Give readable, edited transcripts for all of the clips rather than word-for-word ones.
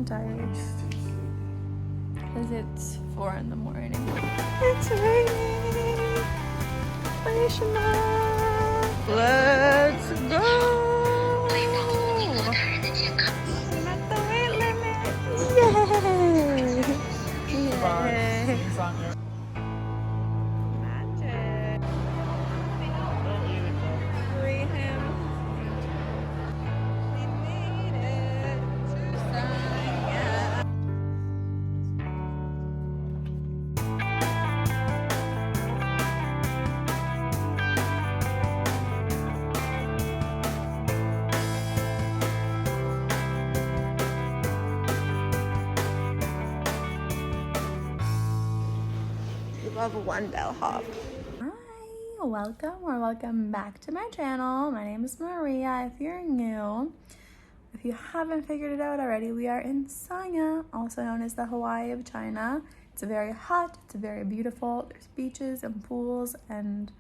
I'm tired. Because it's 4 in the morning. It's raining. Let's go. I'm at the weight limit. Yay. Yay. Sanya. Magic. Free him. We made it to Sanya. We love one bellhop. Hi, welcome back to my channel. My name is Maria. If you're new, if you haven't figured it out already, we are in Sanya, also known as the Hawaii of China. It's very hot, it's very beautiful. There's beaches and pools and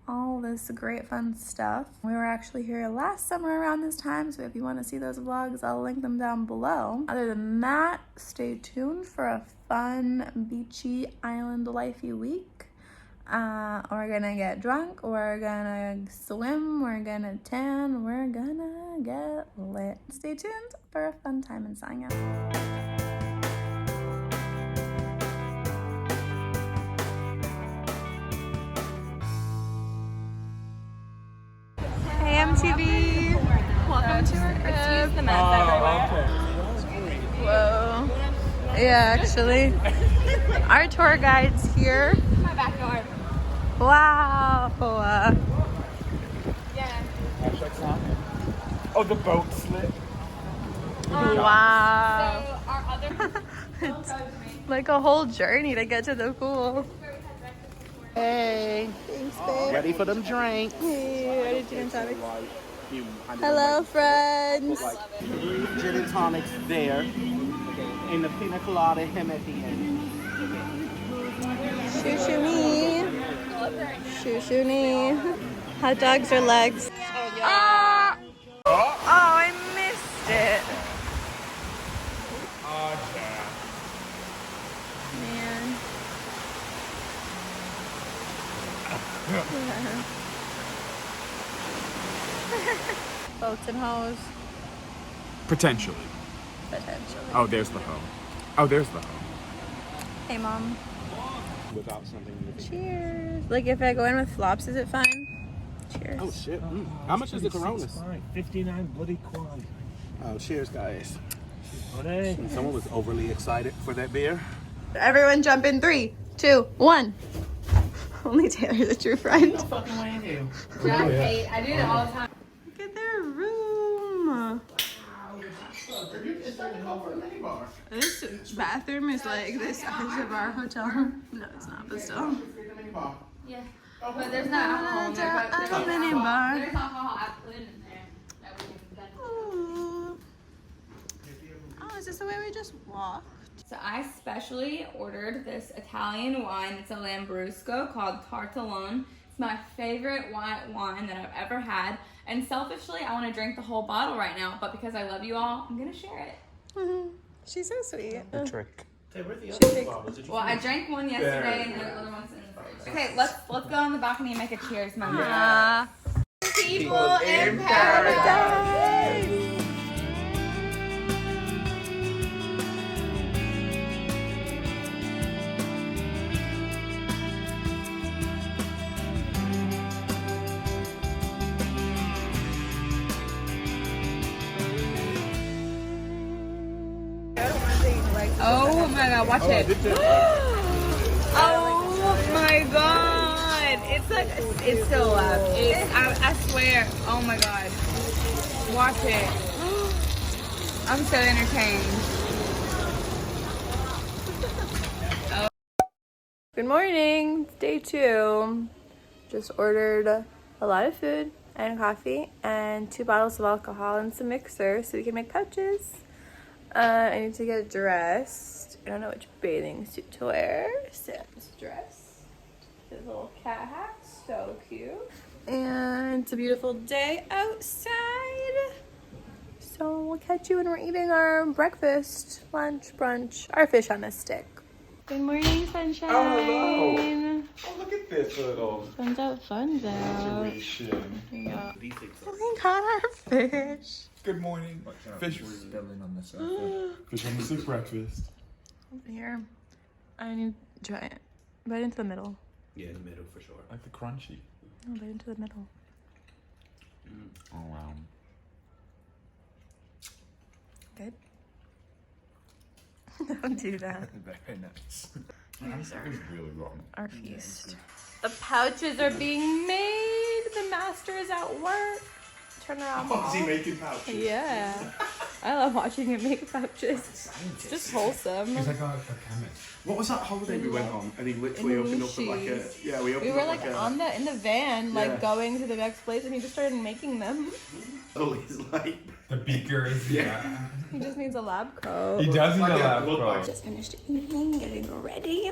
all this great fun stuff. We were actually here last summer around this time, so if you want to see those vlogs, I'll link them down below. Other than that, stay tuned for a fun, beachy, island lifey week. We're gonna get drunk, we're gonna swim, we're gonna tan, we're gonna get lit. Stay tuned for a fun time in Sanya. Hey MTV, welcome to our crib. The Whoa. Yeah, actually. Our tour guide's here. My backyard. Wow. Yeah. Oh, the boat slip. Wow. So our other It's like a whole journey to get to the pool. Hey, Thanks, babe. ready for them drinks? Hey, ready to gin tonics. Hello, friends. Gin and tonics there. And the pina colada, him at the end. Shoo me. Shoo me. Hot dogs or legs? Oh, I missed it. Man. Boats and hoes. Potentially. Potentially. Oh, there's the hoe. Oh, there's the hoe. Hey, Mom. Without something. Cheers. Like, if I go in with flops, is it fine? Cheers. Oh shit. How much is the Coronas? 59 bloody quid. Oh, cheers, guys. Hey. Someone was overly excited for that beer. Everyone jump in 3, 2, 1. Only Taylor's a true friend. Fucking way you do. I do it all the time. Look at their room. It's time to call for a mini bar. This bathroom is like the size of our hotel room. No, it's not, but still. Yeah. But there's not alcohol in there. But there's A mini bar. There's alcohol I put in there. That we can Ooh. Oh, is this the way we just walked? So I specially ordered this Italian wine. It's a Lambrusco called Tartellone. It's my favorite white wine that I've ever had. And selfishly, I want to drink the whole bottle right now. But because I love you all, I'm going to share it. She's so sweet. Trick. Hey, where's the She other takes- bottles? Did you Well, I drank one yesterday and the other one's in the fridge. Okay, let's go on the balcony and make a cheers moment. People in paradise. Oh my god, watch it. Oh my god. It's like, it's so loud. I swear. Oh my god. Watch it. I'm so entertained. Good morning. It's day 2. Just ordered a lot of food and coffee and 2 bottles of alcohol and some mixer so we can make pouches. I need to get dressed. I don't know which bathing suit to wear. Sam's dress. His little cat hat. So cute. And it's a beautiful day outside. So we'll catch you when we're eating our breakfast, lunch, brunch, our fish on a stick. Good morning, sunshine. Oh, hello. Oh, look at this little Fun's out, fun's out. situation. Yeah. We got our fish. Good morning. Fish was spilling on the sofa. Fish on the sick breakfast. Over here. I need to try it. Right into the middle. Yeah, in the middle for sure. Like the crunchy. No, right into the middle. Oh, wow. Good. Don't do that. Very nice. Here's That was really wrong. our feast. The pouches are being made. The master is at work. Turn around. Oh, is he making pouches? Yeah. I love watching him make pouches. It's just wholesome. He's like a chemist. What was that holiday we went on? And he literally opened up like a... Yeah, we opened We were up like a... in the van, like Yeah. going to the next place, and he just started making them. Oh, he's like... The beakers, yeah. He just needs a lab coat. He does need a lab look coat. like- Just finished eating, getting ready.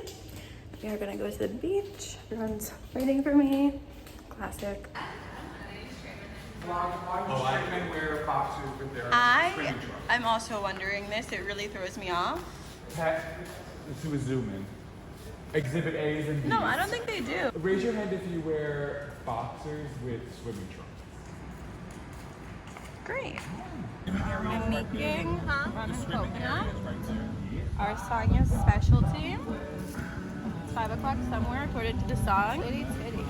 We are gonna go to the beach. Everyone's waiting for me. Classic. Oh, I can wear boxers with their I'm also wondering this. It really throws me off. Let's do a zoom in. Exhibit A's and B's. No, I don't think they do. Raise your hand if you wear boxers with swimming trunks. Great. I'm making rum and coconut. Our Sanya specialty. It's 5 o'clock somewhere according to the song. Titty, titty.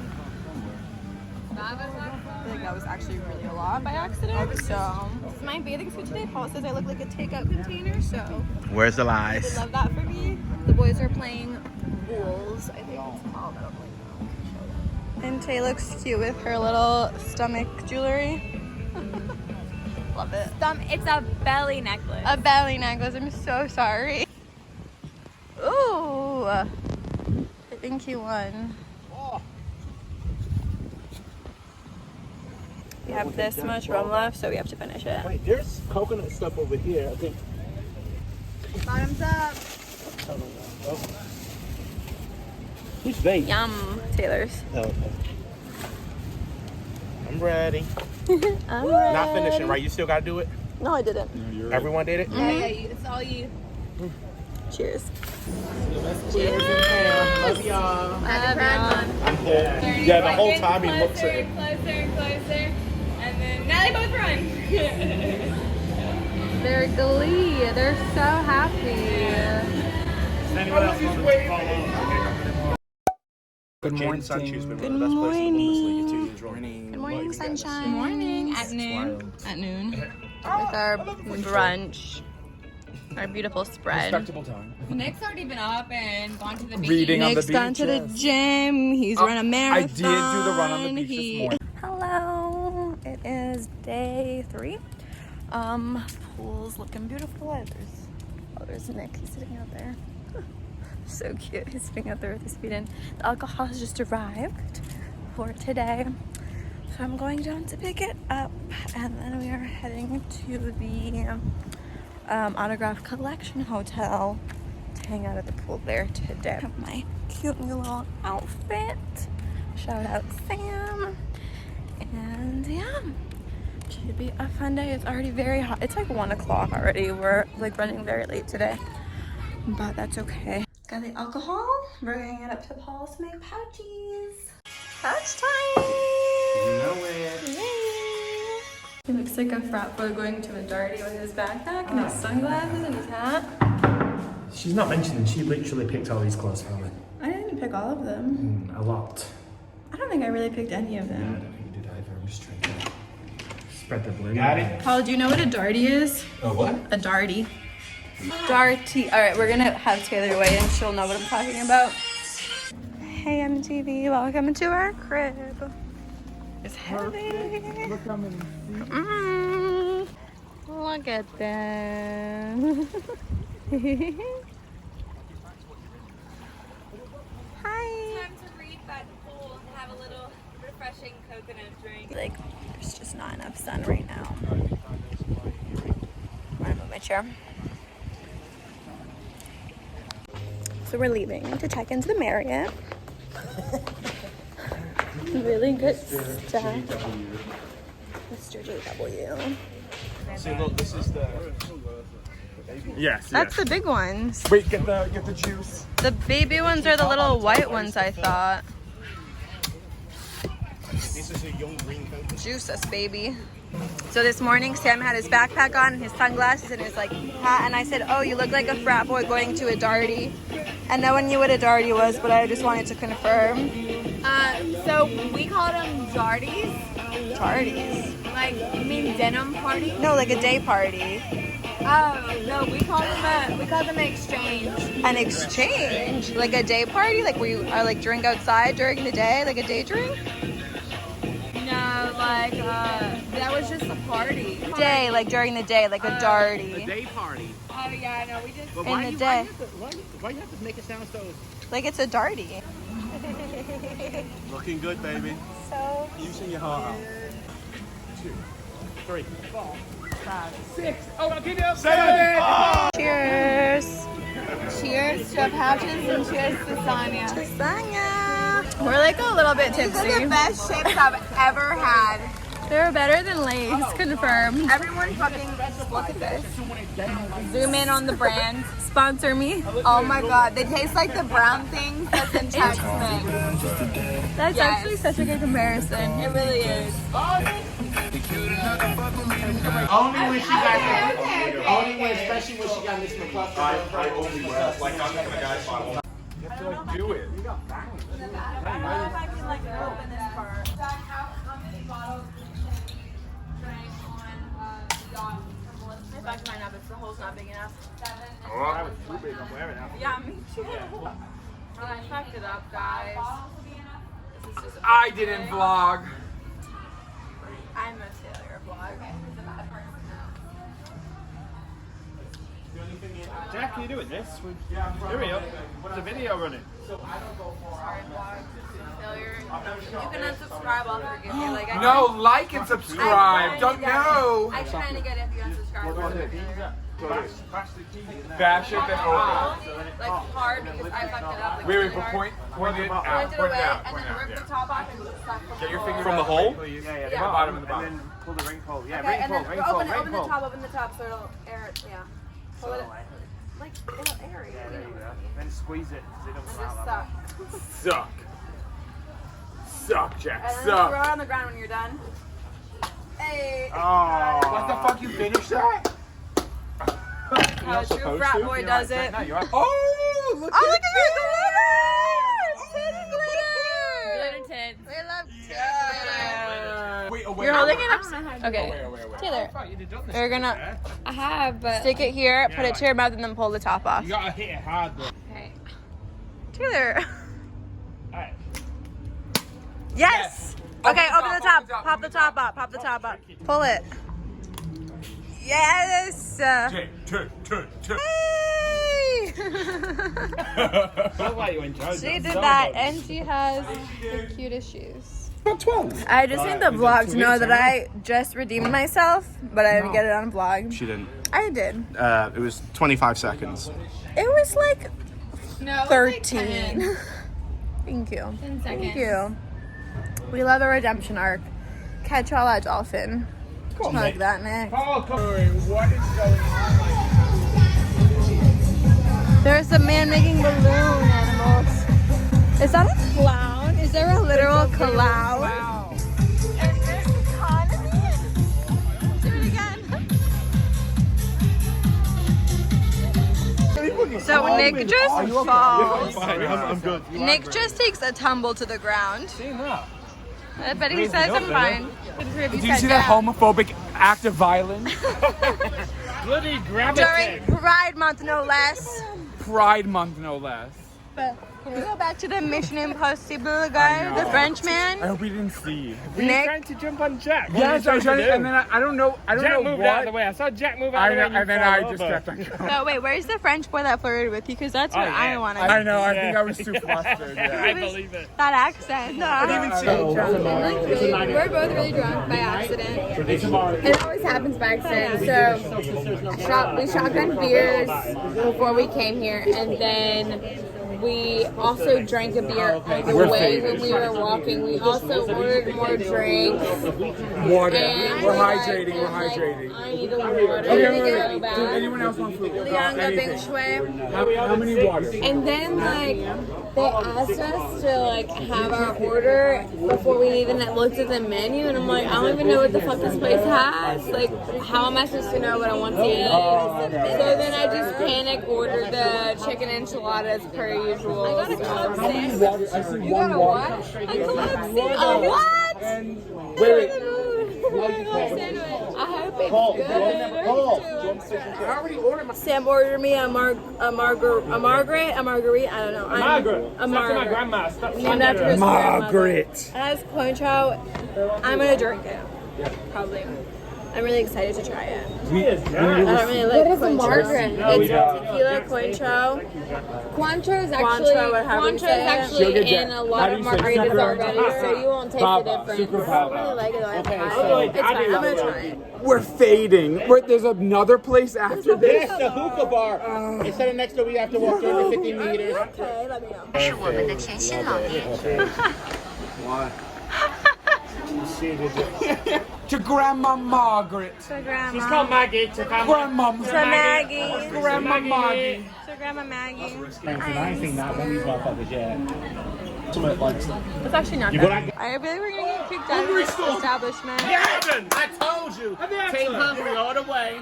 5 o'clock? I think that was actually really a lot by accident. So, this is my bathing suit today. Paul says I look like a takeout container, so Where's the I lies? would love that for me. The boys are playing bowls. I think it's called. I don't really know. And Tay looks cute with her little stomach jewelry. Love it. It's a belly necklace. A belly necklace. I'm so sorry. Ooh. I think he won. We have this much rum left, so we have to finish it. Wait, there's coconut stuff over here. I think. Bottoms up. Who's vape? Yum. Taylor's. Oh, okay. I'm ready. I'm Not finishing, right? You still gotta do it? No, I didn't. Everyone did it? Yeah, it's all you. Cheers. Love y'all. Yeah, the whole time he looks at it. Closer and closer. And then now they both run. They're glee. They're so happy. Anyone else want to follow? Good morning. Sancho's been Good one of the best players in the Bundesliga morning. 2 years running. Good morning, sunshine. Good morning. At noon. At noon. With our brunch. Our beautiful spread. Respectable time. Nick's already been up and gone to the beach. Reading on the Nick's gone beach, to the yes. gym. He's run a marathon. I did do the run on the beach this morning. Hello. It is day 3. Pool's looking beautiful. There's Nick. He's sitting out there. So cute. He's sitting out there with his feet in. The alcohol has just arrived for today. So I'm going down to pick it up, and then we are heading to the Autograph Collection Hotel to hang out at the pool there today. I have my cute new little outfit. Shout out Sam. And yeah, should be a fun day. It's already very hot. It's like 1 o'clock already. We're like running very late today, but that's okay. Got the alcohol. We're bringing it up to Paul's to make pouches. Pouch time! You know it. Yay! He looks like a frat boy going to a darty with his backpack and his sunglasses and his hat. She's not mentioning. She literally picked all these clothes for me. I didn't pick all of them. A lot. I don't think I really picked any of Yeah, I them. don't think you did either. I'm just trying to spread the blame. Got it? Paul, do you know what a darty is? Oh, what? A darty. Darty. All right, we're gonna have Taylor wait and she'll know what I'm talking about. Hey MTV, welcome to our crib. It's heavy. Look how many. Look at them. Hi. Time to read by the pool and have a little refreshing coconut drink. Like, there's just not enough sun right now. I'm gonna move my chair. So we're leaving to check into the Marriott. Really good stuff. Mr. JW. See, look, this is the. Yes. That's the big ones. Wait, get the juice. The baby ones are the little white ones, I thought. This is a young green coat. Juice us, baby. So this morning, Sam had his backpack on, his sunglasses, and his like hat, and I said, "Oh, you look like a frat boy going to a darty." And no one knew what a darty was, but I just wanted to confirm. So we called them darties. Darties? Like, you mean denim party? No, like a day party. Oh no, we called them an exchange. An exchange? Like a day party? Like we are like drink outside during the day, like a day drink? No, like that was just a party. Day, like during the day, like a darty. A day party. Oh yeah, no, we just. But In the day. Why you have to make it sound so... Like it's a darty. Looking good, baby. So You sing your heart out. 2, 3, 4, 5, 6. Oh, I'll give you 7. cheers. Cheers to pouches and cheers to Sanya. Sanya. We're like a little bit These are tipsy. the best chips I've ever had. They're better than Lay's, confirmed. Everyone fucking look at this. Zoom in on the brand. Sponsor me. Oh my god, they taste like the brown things that's in Chex Mix. That's Yes. actually such a good comparison. It really is. Only when she got only when, especially when she got Miss McCluster. I only wear like I'm in a guy's bottle. You have to like do it. I don't know if I can like open this part. Zach, how many bottles drank on the yacht from Melissa? In fact, mine up if the hole's not big enough. 7. Oh, I was too big. I'm wearing it. Yeah, me too. Well, I fucked it up, guys. This is just I didn't vlog. I'm a failure vlog. Jack, are you doing this? Hurry up. There's a video running. Sorry, vlog. Failure. You can unsubscribe, I'll forgive you. Like, I No, like and subscribe. Don't know. I kind of get it if you unsubscribe. I'll forgive you. Bash it then open. Like hard because I fucked it up. Like, Wait, really but hard. point it Point out. it Point away it out. and Point it then out. rip the Yeah. top off and suck Get your finger From the down hole? please. Yeah, The yeah. bottom and the And bottom. then pull the ring pole. Yeah, Okay, ring and pole, then ring pole, open ring pole. open the top so it'll air it. Yeah. Pull it. Like it'll air it. Yeah, there you go. Then squeeze it. So it don't And come just out. suck. Suck, Jack. And then Suck. throw it on the ground when you're done. Hey. Oh. What the fuck? You finished that? How a true frat boy does it. No, you're Oh, look Oh, look at at your glitter! Titty glitter! Glitter tits. We love Yeah. Wait, oh, wait. You're holding it I up. don't know how to Okay. Wait. Taylor, Oh, you'd have done this. you're gonna I have, but. stick it here, put it to your mouth, and then pull the top off. You gotta hit it hard though. Okay. Taylor. Alright. Yes. Okay, open the top. Pop the top up. Pop the top up. Pull it. Yes. Hey. Look like you enjoyed She that. did that, and she has the cutest shoes. About 12. I just need the vlog to know that I just redeemed myself, but I didn't get it on vlog. She didn't. I did. It was 25 seconds. It was like No, it was like 13. 10. Thank you. 10 seconds. Thank you. We love a redemption arc. Catch all that dolphin. Come on, Like mate. that, Nick. Oh, come on. What is going on? There's a man making balloon animals. Is that a clown? Is there a literal clown? Wow. And there's economy. Do it again. So Nick just falls. I'm good. Nick just takes a tumble to the ground. But he says I'm fine. Did you see that homophobic act of violence? Bloody grab During Pride Month, no less. Pride Month, no less. But can we go back to the Mission Impossible guy, the Frenchman? I hope we didn't see. Were you Nick? trying to jump on Jack? Yes, I was trying to, and then I don't know Jack moved what. out of the way. I saw Jack move out I of the way. know, and then I just kept on going. No, wait, where's the French boy that flirted with you? Because that's what Oh, I yeah. want to I know, I think I was too flustered. Yeah. I believe it. That accent. We're both really drunk by accident. It always happens by accident. So we shotgunned beers before we came here, and then we also drank a beer on the way when we were walking. We also ordered more drinks. Water. And We're like, hydrating. We're and, like, hydrating. I need a water. Okay, wait. Does anyone else want food? Lianga Bing Shui. How many waters? And then like they asked us to like have our order before we even looked at the menu, and I'm like, I don't even know what the fuck this place has. Like, how am I supposed to know what I want to eat? So then I just panic ordered the chicken enchiladas per usual. I got a club sandwich. I see one water. A club sandwich. Oh, what? Wait. I hope it's good. I already ordered my. Sam ordered me a margarita, I don't know. A Margaret. My grandma's. Named after his Margaret. grandmother. It has cointreau. I'm gonna drink it. Probably. I'm really excited to try it. I don't really like cointreau. It's tequila, cointreau. Cointreau is Cointreau actually in a lot of margaritas already, so you won't taste the difference. I don't really like it though. I haven't had it. It's fine. I'm gonna try it. We're fading. There's another place after this. Yes, the hookah bar. Instead of next door, we have to walk 50 meters. Okay, let me know. 是我们的甜心老爹。 To Grandma Margaret. To Grandma. She's called Maggie. To Grandma. To Maggie. Grandma Maggie. To Grandma Maggie. I ain't seen not one of these motherfuckers yet. It's actually not bad. I feel like we're gonna get kicked out of this establishment. I told you. Team hungry all the way.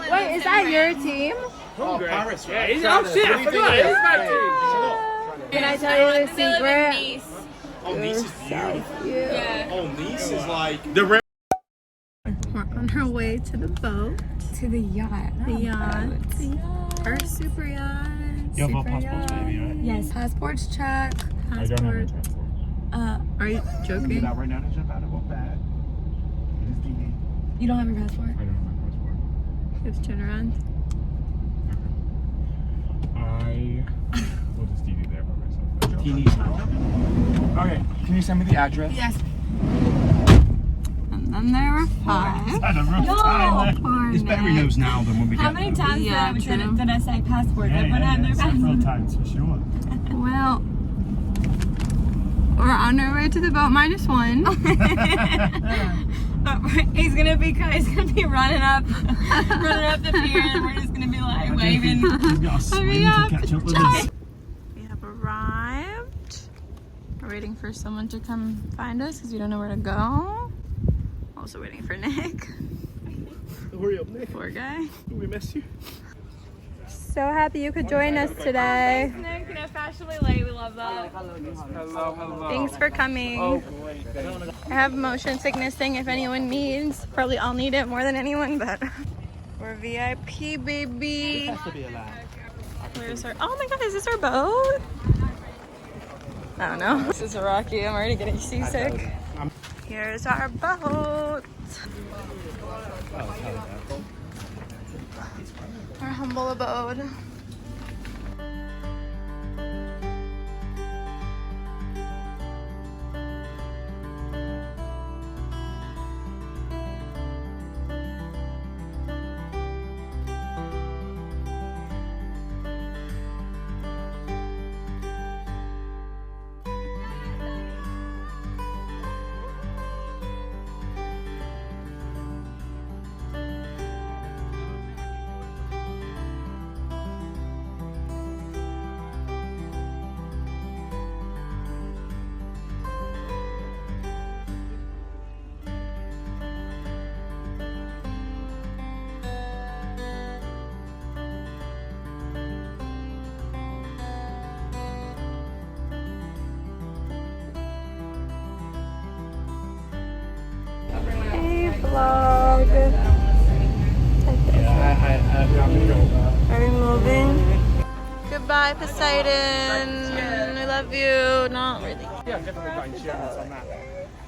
Wait, is that your team? Oh, Paris, right? Yeah, oh shit, I forgot. It's my team. Can I tell you a secret? Oh, Nice is beautiful. Yeah. Oh, Nice is like the rare. We're on our way to the boat. To the yacht. The yacht. Our super yacht. You have all passports, baby, right? Yes. Passports check. I don't have a Passport. passport. Are you joking? That right now, it's about to walk back. It is DD. You don't have your passport? I don't have my passport. Just turn around. I will just DD there by myself. He needs help. Okay, can you send me the address? Yes. And then there were 5. Had a rough time there. It's better he knows now than when we How get many there. times Yeah, did true. I say passport? Yeah, Everyone had their several passport. times for sure. Well, we're on our way to the boat -1. He's gonna be running up the pier, and we're just gonna be like waving. We've got a swim to catch up with us. We have arrived. We're waiting for someone to come find us because we don't know where to go. Also waiting for Nick. Hurry up, Nick. Poor guy. We miss you. So happy you could join us today. Nick, you're fashionably late. We love that. Hello. Thanks for coming. I have motion sickness thing if anyone needs. Probably I'll need it more than anyone, but we're VIP, baby. Has to be alive. Where's our, oh my god, is this our boat? I don't know. This is rocky. I'm already getting seasick. Here's our boat. Our humble abode. Hey vlog. Are we moving? Goodbye, Poseidon. I love you. Not really. Yeah, definitely got insurance on that.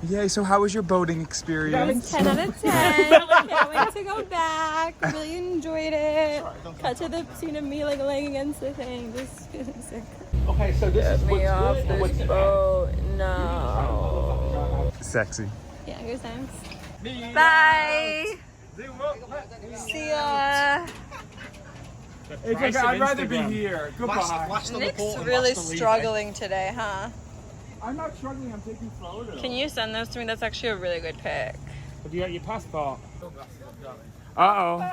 Yay, so how was your boating experience? 10 out of 10. Can't wait to go back. Really enjoyed it. Cut to the scene of me like laying against the thing. Just feeling sick. Okay, so this is Me off good. What's this boat. No. Sexy. Yeah, good times. Bye. See ya. It's okay, I'd rather be here. Goodbye. Nick's really struggling today, huh? I'm not struggling, I'm taking photos. Can you send those to me? That's actually a really good pic. Have you got your passport? Uh-oh.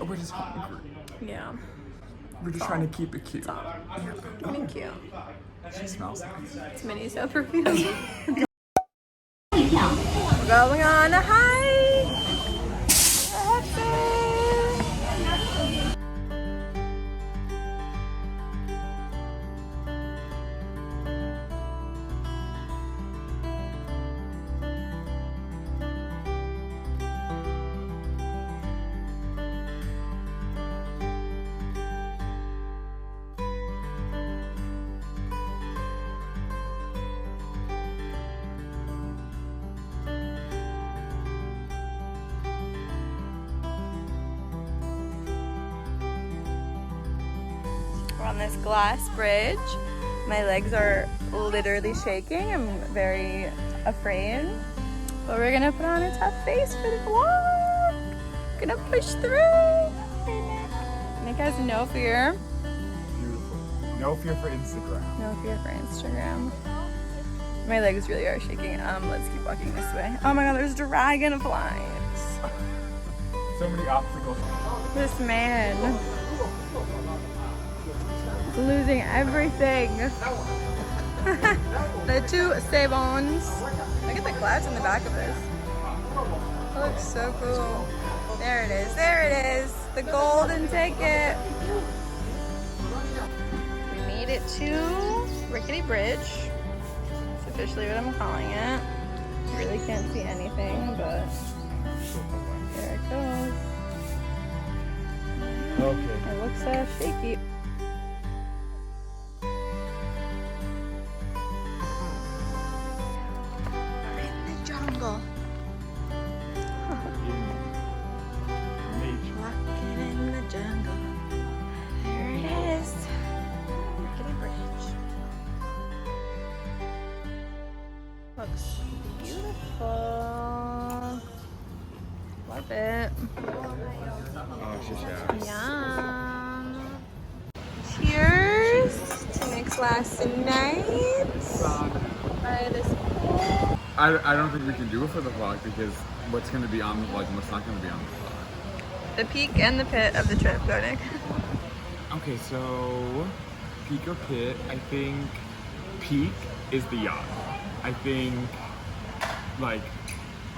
We're just hungry. Yeah. We're just trying to keep it cute. Thank you. She smells nice. It's Minnie's perfume. We're going on a hike. We're on this glass bridge. My legs are literally shaking. I'm very afraid. But we're gonna put on a tough face for the vlog. Gonna push through. Nick has no fear. Beautiful. No fear for Instagram. No fear for Instagram. My legs really are shaking. Let's keep walking this way. Oh my god, there's dragonflies. So many obstacles. This man is losing everything. The two Savons. Look at the clouds in the back of this. That looks so cool. There it is. There it is. The golden ticket. We made it to Rickety Bridge. That's officially what I'm calling it. You really can't see anything, but there it goes. Okay. It looks shaky. We're in the jungle. Walking in the jungle. There it is. Rickety Bridge. Looks beautiful. Love it. Oh, she's Yum. Cheers to Nick's last night by this pool. I don't think we can do it for the vlog because what's going to be on the vlog and what's not going to be on the vlog. The peak and the pit of the trip, go Nick. Okay, so peak or pit, I think peak is the yacht. I think, like,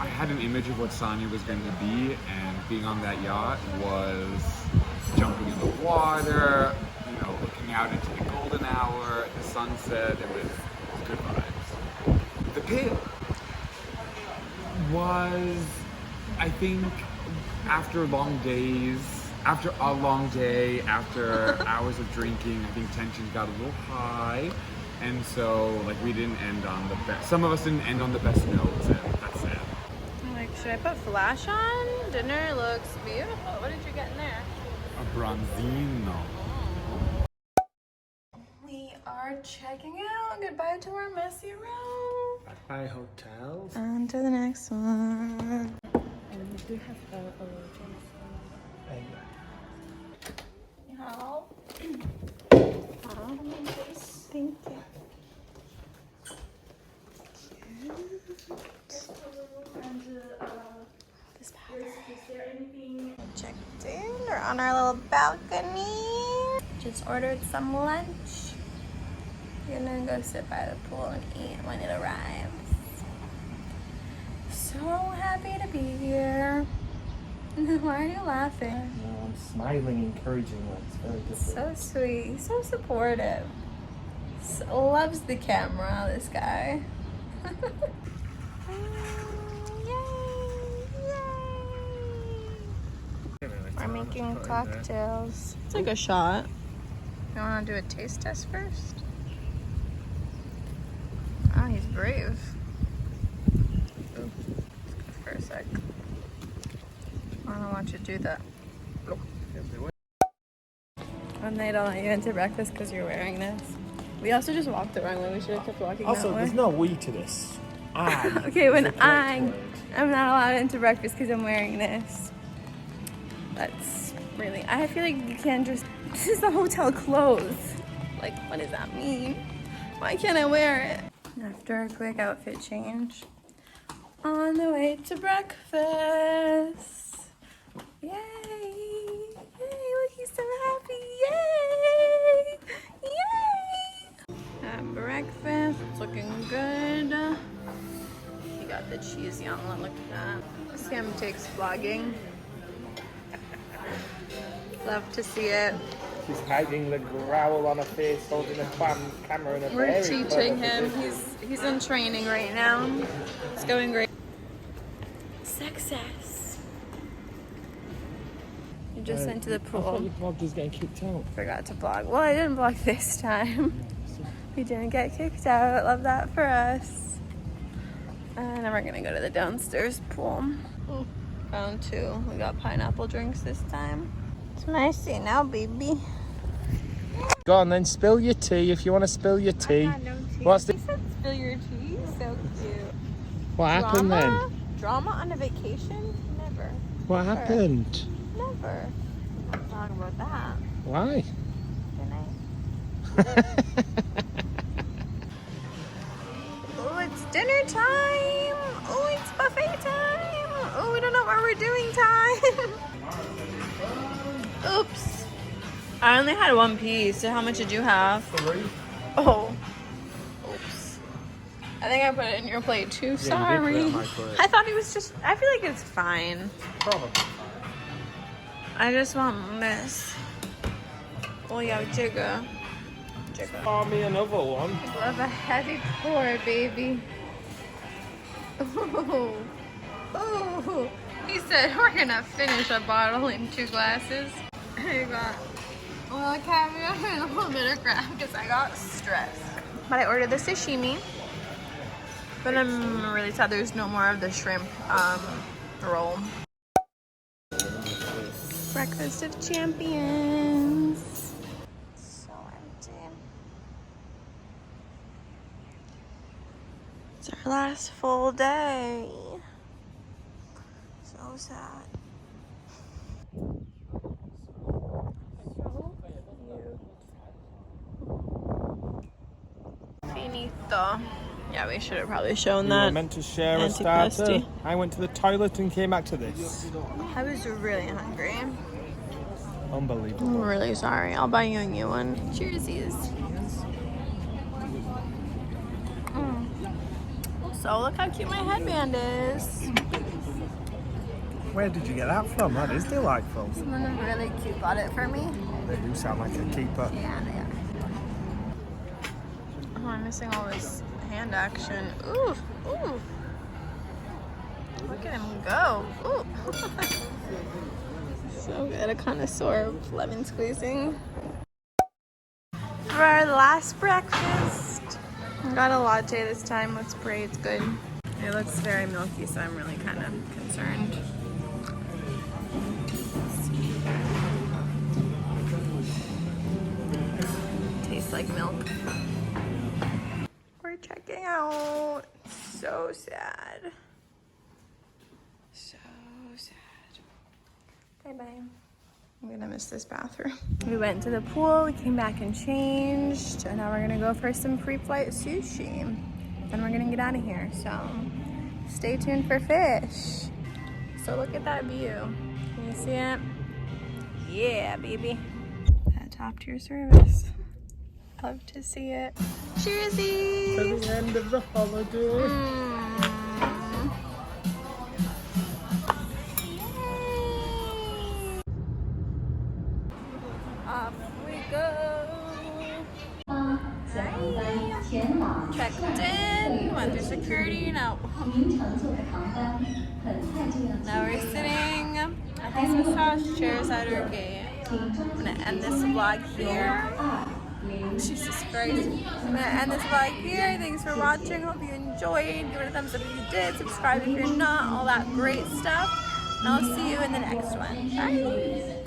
I had an image of what Sanya was going to be, and being on that yacht was jumping in the water, you know, looking out into the golden hour, the sunset. It was good vibes. The pit was, I think, after long days, after a long day, after hours of drinking, I think tensions got a little high, and so like we didn't end on the best. Some of us didn't end on the best notes, and that's sad. Like, should I put flash on? Dinner looks beautiful. What did you get in there? A bronzino. We are checking out. Goodbye to our messy room. Bye hotels. On to the next one. And we do have a Hello. Thank you. This bathroom. Checked in. We're on our little balcony. Just ordered some lunch. We're gonna go sit by the pool and eat when it arrives. So happy to be here. Why are you laughing? No, I'm smiling encouragingly. It's very different. So sweet, so supportive. Loves the camera, this guy. Yay! We're making cocktails. It's like a shot. You want to do a taste test first? Oh, he's brave. Ooh. For a sec. I don't want you to do that. And they don't let you into breakfast because you're wearing this. We also just walked the wrong way. We should have kept walking Also, that way. there's no we to this. I. Okay, when is the correct word. I'm not allowed into breakfast because I'm wearing this. That's Really, I feel like you can't just, this is the hotel clothes. Like, what does that mean? Why can't I wear it? After a quick outfit change, on the way to breakfast. Yay! Yay! Look, he's so happy! Yay! Yay! At breakfast, it's looking good. He got the cheesy omelet. Look at that. Sam takes vlogging. Love to see it. She's hiding the growl on her face, holding a camera in a We're very teaching clever him. position. He's in training right now. It's going great. Success. You just went to the I thought pool. your vlog was getting kicked out. Forgot to vlog. Well, I didn't vlog this time. We didn't get kicked out. Love that for us. And then we're gonna go to the downstairs pool. Round 2. We got pineapple drinks this time. It's my seat now, baby. Go on then, spill your tea if you want to spill your tea. I got no tea. What's the... He said spill your tea. So cute. What happened then? Drama on a vacation? Never. What happened? Never. Let's talk about that. Why? Good night. Oh, it's dinner time. Oh, it's buffet time. Oh, we don't know what we're doing time. Oops. I only had one piece. So how much did you have? 3. Oh. Oops. I think I put it in your plate too. you did put it Sorry. on my plate. I thought it was just, I feel like it's fine. Probably. I just want this. Oh yeah, jigger. Jigger. Pour me another one. Love a heavy pour, baby. Oh. Oh. He said we're gonna finish a bottle in 2 glasses. I got a little caviar and a little bit of crab because I got stressed. But I ordered the sashimi. But I'm really sad there's no more of the shrimp roll. Breakfast of champions. So empty. It's our last full day. So sad. Finito. Yeah, we should have probably shown We that. were meant to share a Antipasti. starter. I went to the toilet and came back to this. I was really hungry. Unbelievable. I'm really sorry. I'll buy you a new one. Cheersies. So look how cute my headband is. Where did you get that from? That is delightful. Someone really cute bought it for me. They do sound like a keeper. Yeah, they are. Oh, I'm missing all this hand action. Ooh, ooh. Look at him go. Ooh. So good, a connoisseur of lemon squeezing. For our last breakfast, I got a latte this time. Let's pray it's good. It looks very milky, so I'm really kind of concerned. Tastes like milk. We're checking out. So sad. So sad. Bye-bye. I'm gonna miss this bathroom. We went to the pool, we came back and changed, and now we're gonna go for some pre-flight sushi. Then we're gonna get out of here, so stay tuned for fish. So look at that view. Can you see it? Yeah, baby. At top tier service. Love to see it. Cheersy! To the end of the holiday. Off we go. Checked in, went through security, now we're sitting at these massage chairs at our gate. I'm gonna end this vlog here. Jesus Christ. I'm gonna end this vlog here. Thanks for watching. Hope you enjoyed. Give it a thumbs up if you did. Subscribe if you're not. All that great stuff. And I'll see you in the next one. Bye.